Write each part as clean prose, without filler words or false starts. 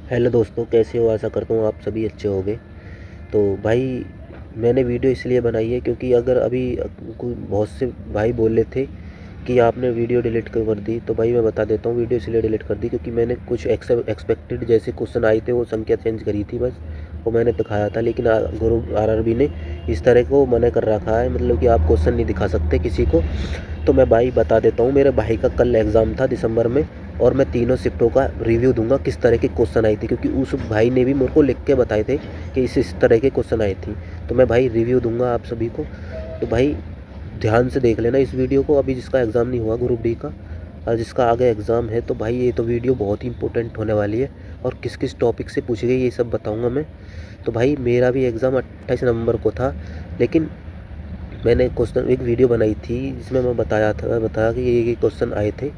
Hello दोस्तों, कैसे हो? आशा करता हूँ आप सभी अच्छे होंगे। तो भाई, मैंने वीडियो इसलिए बनाई है क्योंकि अगर अभी कोई बहुत से भाई बोल रहे थे कि आपने वीडियो डिलीट क्यों कर दी। तो भाई मैं बता देता हूँ, वीडियो इसलिए डिलीट कर दी क्योंकि मैंने कुछ एक्सपेक्टेड जैसे क्वेश्चन आए थे वो संख्या चेंज करी थी बस, वो मैंने दिखाया था। लेकिन गुरु आरआरबी ने इस तरह को मना कर रखा है, मतलब कि आप क्वेश्चन नहीं दिखा सकते किसी को। तो मैं भाई बता देता हूँ, मेरे भाई का कल एग्ज़ाम था दिसंबर में, और मैं तीनों शिफ्टों का रिव्यू दूंगा किस तरह के क्वेश्चन आए थे, क्योंकि उस भाई ने भी मेरे को लिख के बताए थे कि इस तरह के क्वेश्चन आए थे। तो मैं भाई रिव्यू दूंगा आप सभी को। तो भाई ध्यान से देख लेना इस वीडियो को। अभी जिसका एग्ज़ाम नहीं हुआ ग्रुप डी का और जिसका आगे एग्ज़ाम है, तो भाई ये तो वीडियो बहुत ही इंपॉर्टेंट होने वाली है। और किस किस टॉपिक से पूछी गई ये सब बताऊंगा मैं। तो भाई मेरा भी एग्ज़ाम 28 नवंबर को था, लेकिन मैंने क्वेश्चन एक वीडियो बनाई थी जिसमें मैं बताया कि ये क्वेश्चन आए थे।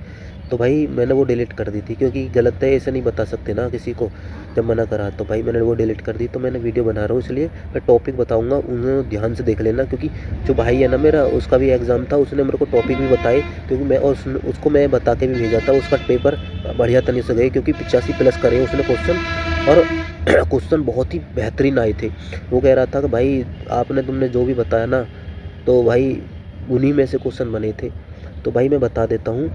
तो भाई मैंने वो डिलीट कर दी थी क्योंकि गलत है, ऐसे नहीं बता सकते ना किसी को जब मना करा। तो भाई मैंने वो डिलीट कर दी। तो मैंने वीडियो बना रहा हूँ, इसलिए मैं टॉपिक बताऊँगा, उन्हें ध्यान से देख लेना। क्योंकि जो भाई है ना मेरा, उसका भी एग्ज़ाम था, उसने मेरे को टॉपिक भी बताए, क्योंकि मैं और उसको मैं बता के भी भेजा था। उसका पेपर बढ़िया तरीके से गए क्योंकि 85 प्लस करे उसने क्वेश्चन, और क्वेश्चन बहुत ही बेहतरीन आए थे। वो कह रहा था कि भाई तुमने जो भी बताया ना, तो भाई उन्हीं में से क्वेश्चन बने थे। तो भाई मैं बता देता हूँ,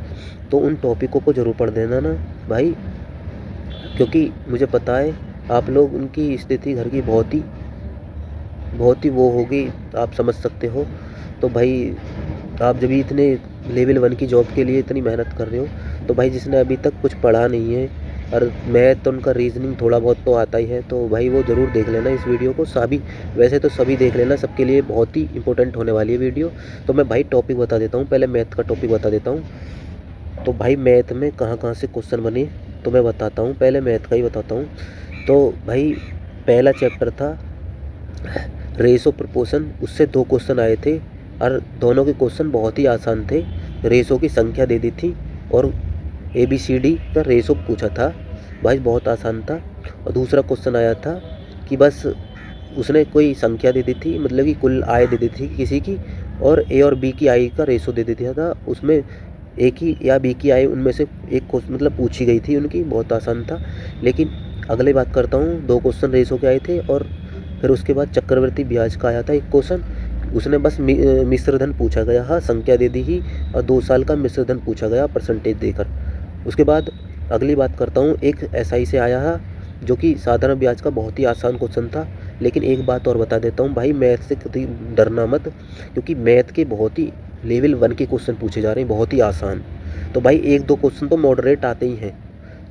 तो उन टॉपिकों को ज़रूर पढ़ देना ना भाई, क्योंकि मुझे पता है आप लोग उनकी स्थिति घर की बहुत ही वो होगी, आप समझ सकते हो। तो भाई आप जब इतने लेवल 1 की जॉब के लिए इतनी मेहनत कर रहे हो, तो भाई जिसने अभी तक कुछ पढ़ा नहीं है, और मैथ तो उनका रीजनिंग थोड़ा बहुत तो आता ही है, तो भाई वो ज़रूर देख लेना इस वीडियो को। सभी वैसे तो सभी देख लेना, सबके लिए बहुत ही इंपॉर्टेंट होने वाली है वीडियो। तो मैं भाई टॉपिक बता देता हूँ, पहले मैथ का टॉपिक बता देता हूँ। तो भाई मैथ में कहाँ कहाँ से क्वेश्चन बने, तो मैं बताता हूँ। पहले मैथ का ही बताता हूँ। तो भाई पहला चैप्टर था रेशो प्रपोर्शन, उससे 2 क्वेश्चन आए थे, और दोनों के क्वेश्चन बहुत ही आसान थे। रेशो की संख्या दे दी थी और ABCD का रेशो पूछा था, भाई बहुत आसान था। और दूसरा क्वेश्चन आया था कि बस उसने कोई संख्या दे दी थी, मतलब कि कुल आय दे दी थी किसी की, और A और B की आय का रेशो दे दिया था। उसमें A की या B की आय उनमें से एक क्वेश्चन मतलब पूछी गई थी उनकी, बहुत आसान था। लेकिन अगली बात करता हूँ, 2 क्वेश्चन रेशो के आए थे, और फिर उसके बाद चक्रवृद्धि ब्याज का आया था एक क्वेश्चन। उसने बस मिश्र धन पूछा गया, हाँ संख्या दे दी ही, और 2 साल का मिश्र धन पूछा गया परसेंटेज देकर। उसके बाद अगली बात करता हूँ, एक SI से आया है जो कि साधारण ब्याज का बहुत ही आसान क्वेश्चन था। लेकिन एक बात और बता देता हूँ भाई, मैथ से कभी डरना मत, क्योंकि मैथ के बहुत ही लेवल 1 के क्वेश्चन पूछे जा रहे हैं, बहुत ही आसान। तो भाई 1-2 क्वेश्चन तो मॉडरेट आते ही हैं,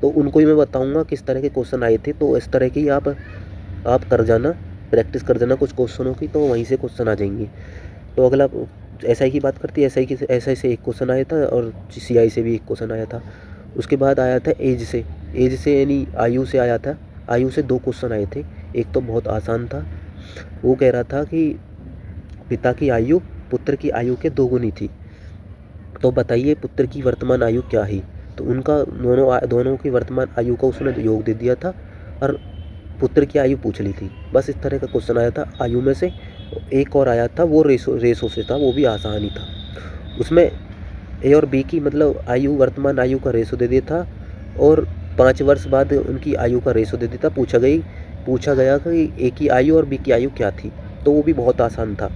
तो उनको ही मैं बताऊंगा किस तरह के क्वेश्चन आए थे। तो इस तरह की आप कर जाना, प्रैक्टिस कर देना कुछ क्वेश्चनों की, तो वहीं से क्वेश्चन आ जाएंगे। तो अगला SI की बात करती है। SI से एक क्वेश्चन आया था, और CI से भी एक क्वेश्चन आया था। उसके बाद आया था एज से यानी आयु से आया था। आयु से 2 क्वेश्चन आए थे। एक तो बहुत आसान था, वो कह रहा था कि पिता की आयु पुत्र की आयु के 2 गुनी थी, तो बताइए पुत्र की वर्तमान आयु क्या है। तो उनका दोनों की वर्तमान आयु का उसने योग दे दिया था, और पुत्र की आयु पूछ ली थी। बस इस तरह का क्वेश्चन आया था आयु में से। एक और आया था, वो रेसो से था, वो भी आसान ही था। उसमें A और B की मतलब आयु, वर्तमान आयु का रेशो दे दिया था, और 5 वर्ष बाद उनकी आयु का रेशो दे दिया था। पूछा गया कि A की आयु और B की आयु क्या थी, तो वो भी बहुत आसान था।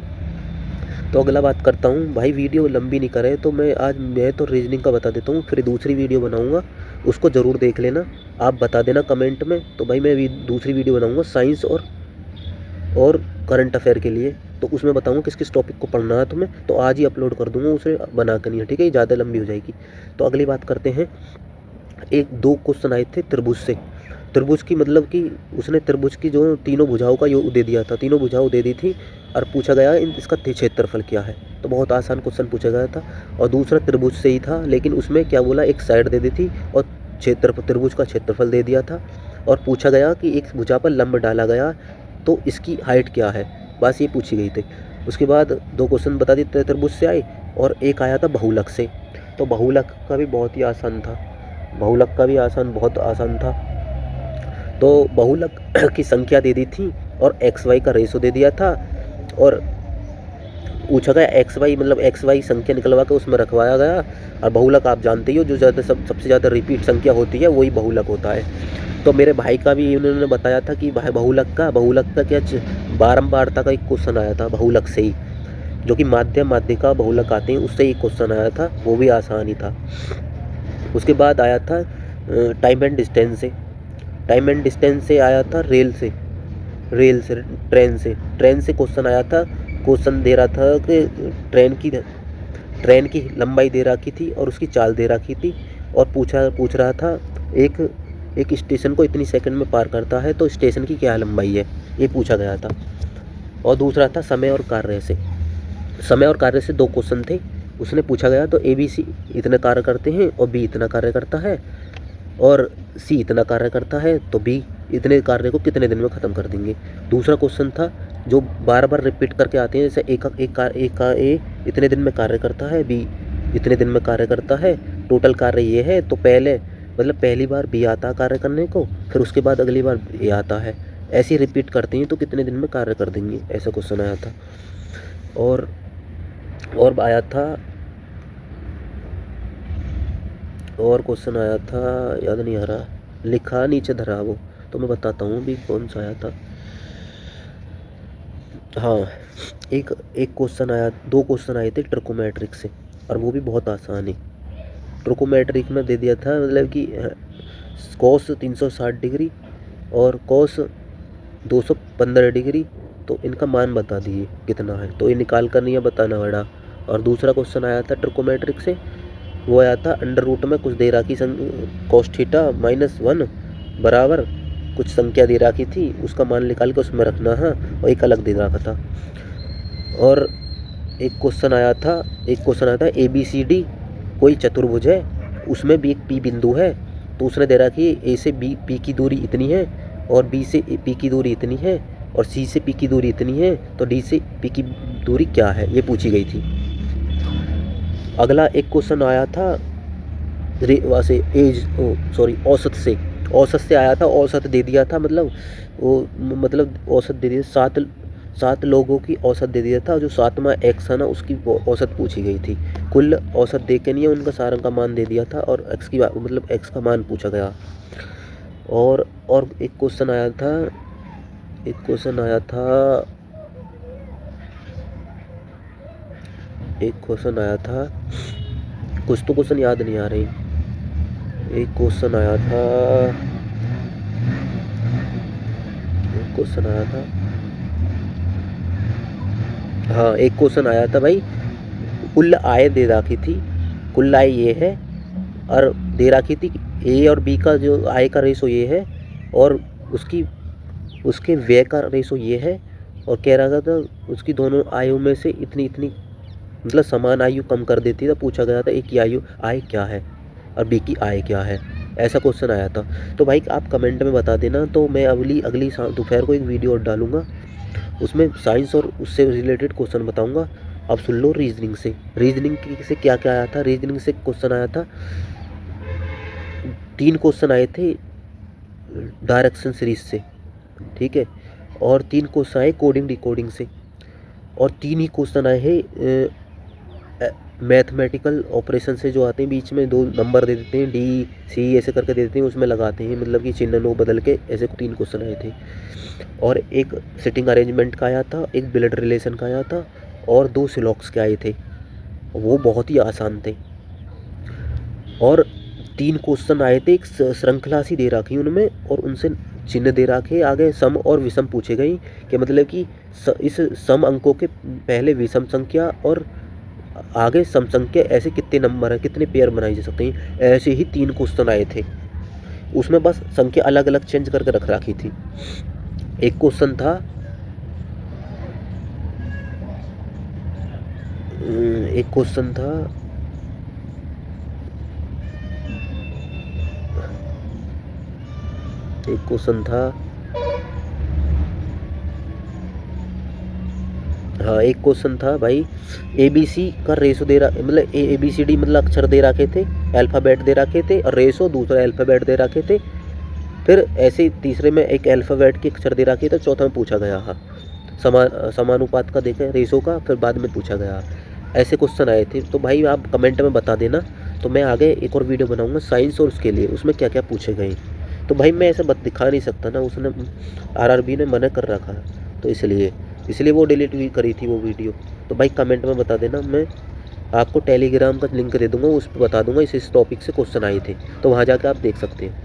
तो अगला बात करता हूँ भाई, वीडियो लंबी नहीं करे तो मैं तो रीजनिंग का बता देता हूँ, फिर दूसरी वीडियो बनाऊँगा, उसको ज़रूर देख लेना। आप बता देना कमेंट में, तो भाई मैं दूसरी वीडियो बनाऊँगा साइंस और करंट अफेयर के लिए। तो उसमें बताऊँगा किस किस टॉपिक को पढ़ना है तुम्हें, तो आज ही अपलोड कर दूँगा, उसे बना कर नहीं है, ठीक है, ज़्यादा लंबी हो जाएगी। तो अगली बात करते हैं, 1-2 क्वेश्चन आए थे त्रिभुज से। त्रिभुज की मतलब कि उसने त्रिभुज की जो तीनों भुजाओं का योग दे दिया था, तीनों भुजाओं दे दी थी, और पूछा गया इसका क्षेत्रफल क्या है। तो बहुत आसान क्वेश्चन पूछा गया था। और दूसरा त्रिभुज से ही था, लेकिन उसमें क्या बोला, एक साइड दे दी थी और त्रिभुज का क्षेत्रफल दे दिया था, और पूछा गया कि एक भुजा पर लंब डाला गया तो इसकी हाइट क्या है, बस ये पूछी गई थी। उसके बाद 2 क्वेश्चन बता दिए त्रिभुज से आए, और एक आया था बहुलक से। तो बहुलक का भी बहुत ही आसान था, बहुत आसान था। तो बहुलक की संख्या दे दी थी, और XY का रेशो दे दिया था, और पूछा गया XY मतलब XY संख्या निकलवा के उसमें रखवाया गया। और बहुलक आप जानते ही हो, जो सबसे ज़्यादा रिपीट संख्या होती है वही बहुलक होता है। तो मेरे भाई का भी उन्होंने बताया था कि भाई बहुलक का क्या बारंबारता का एक क्वेश्चन आया था बहुलक से ही, जो कि माध्यम माध्यिका बहुलक आते हैं उससे एक क्वेश्चन आया था, वो भी आसान ही था। उसके बाद आया था टाइम एंड डिस्टेंस से। टाइम एंड डिस्टेंस से आया था रेल से ट्रेन से क्वेश्चन आया था। क्वेश्चन दे रहा था कि ट्रेन की लंबाई दे रखी थी और उसकी चाल दे रखी थी, और पूछ रहा था एक स्टेशन को इतनी सेकंड में पार करता है तो स्टेशन की क्या लंबाई है, ये पूछा गया था। और दूसरा था समय और कार्य से 2 क्वेश्चन थे। उसने पूछा गया तो ABC इतने कार्य करते हैं और B इतना कार्य करता है, और C इतना कार्य करता है तो B इतने कार्य को कितने दिन में ख़त्म कर देंगे। दूसरा क्वेश्चन था जो बार बार रिपीट करके आते हैं, जैसे एक का A इतने दिन में कार्य करता है, B इतने दिन में कार्य करता है, टोटल कार्य ये है, तो पहली बार B आता है कार्य करने को, फिर उसके बाद अगली बार A आता है, ऐसे रिपीट करते हैं तो कितने दिन में कार्य कर देंगे, ऐसा क्वेश्चन आया था। और आया था और क्वेश्चन आया था, याद नहीं आ रहा, लिखा नीचे धरा वो, तो मैं बताता हूँ भी कौन सा आया था। हाँ, एक क्वेश्चन आया, 2 क्वेश्चन आए थे ट्रिकोमेट्रिक से, और वो भी बहुत आसान है। ट्रिकोमेट्रिक में दे दिया था मतलब कि कॉस 360 डिग्री और कॉस 215 डिग्री, तो इनका मान बता दिए कितना है, तो ये निकाल कर नहीं है बताना पड़ा। और दूसरा क्वेश्चन आया था ट्रिकोमेट्रिक से, वो आया था अंडर रूट में कुछ दे रखी कॉस थीटा -1 बराबर कुछ संख्या दे रखी थी, उसका मान निकाल के उसमें रखना है, और एक अलग दे रखा था। और एक क्वेश्चन आया था ABCD कोई चतुर्भुज है, उसमें भी एक P बिंदु है, तो उसने दे रखी A से P की दूरी इतनी है, और B से P की दूरी इतनी है, और C से P की दूरी इतनी है, तो D से P की दूरी क्या है, ये पूछी गई थी। अगला एक क्वेश्चन आया था औसत से आया था। औसत दे दिया था, औसत दे दिया, 7 लोगों की औसत दे दिया था, जो 7वां x है ना उसकी औसत पूछी गई थी। कुल औसत दे के नहीं है, उनका सारंग का मान दे दिया था, और x का मान पूछा गया। और एक क्वेश्चन आया था कुछ तो क्वेश्चन याद नहीं आ रहे। एक क्वेश्चन आया था भाई, कुल आय दे रखी थी, कुल आय ये है, और दे रखी थी A और B का जो आय का रेशो ये है, और उसके व्यय का रेशो ये है, और कह रहा था उसकी दोनों आयु में से इतनी मतलब समान आयु कम कर देती, तो पूछा गया था A की आय क्या है और B की आय क्या है, ऐसा क्वेश्चन आया था। तो भाई आप कमेंट में बता देना, तो मैं अगली दोपहर को एक वीडियो और डालूंगा, उसमें साइंस और उससे रिलेटेड क्वेश्चन बताऊंगा। अब सुन लो रीजनिंग से से क्या क्या आया था। रीजनिंग से क्वेश्चन आया था, 3 क्वेश्चन आए थे डायरेक्शन सीरीज से, ठीक है, और 3 क्वेश्चन आए कोडिंग डिकोडिंग से, और 3 ही क्वेश्चन आए हैं मैथमेटिकल ऑपरेशन से, जो आते हैं बीच में 2 नंबर दे देते हैं D C ऐसे करके दे देते हैं, उसमें लगाते हैं, मतलब कि चिन्ह नो बदल के, ऐसे 3 क्वेश्चन आए थे। और एक सिटिंग अरेंजमेंट का आया था, एक ब्लड रिलेशन का आया था, और 2 सिलॉक्स के आए थे, वो बहुत ही आसान थे। और 3 क्वेश्चन आए थे, एक श्रृंखला सी दे रखी उनमें, और उनसे चिन्ह दे रखे, आगे सम और विषम पूछे गई, कि मतलब कि इस सम अंकों के पहले विषम संख्या और आगे सम संख्या, ऐसे कितने नंबर है, कितने पेयर बनाए जा सकते हैं, ऐसे ही 3 क्वेश्चन आए थे। उसमें बस संख्या अलग अलग चेंज करके रख रखी थी। एक क्वेश्चन था एक क्वेश्चन था भाई, ABC का रेशो दे रहा, मतलब ABCD मतलब अक्षर दे रखे थे, अल्फ़ाबेट दे रखे थे, और रेशो दूसरा अल्फ़ाबेट दे रखे थे, फिर ऐसे तीसरे में एक अल्फ़ाबेट के अक्षर दे रखे थे, चौथा में पूछा गया है समानुपात का देखें रेशो का, फिर बाद में पूछा गया, ऐसे क्वेश्चन आए थे। तो भाई आप कमेंट में बता देना, तो मैं आगे एक और वीडियो बनाऊंगा साइंस और उसके लिए, उसमें क्या क्या पूछे गए, तो भाई मैं ऐसा दिखा नहीं सकता ना, उसने आरआरबी ने मना कर रखा है, तो इसलिए वो डिलीट भी करी थी वो वीडियो। तो भाई कमेंट में बता देना, मैं आपको टेलीग्राम का लिंक दे दूँगा, उस पर बता दूँगा इस टॉपिक से क्वेश्चन आए थे, तो वहाँ जाकर आप देख सकते हैं।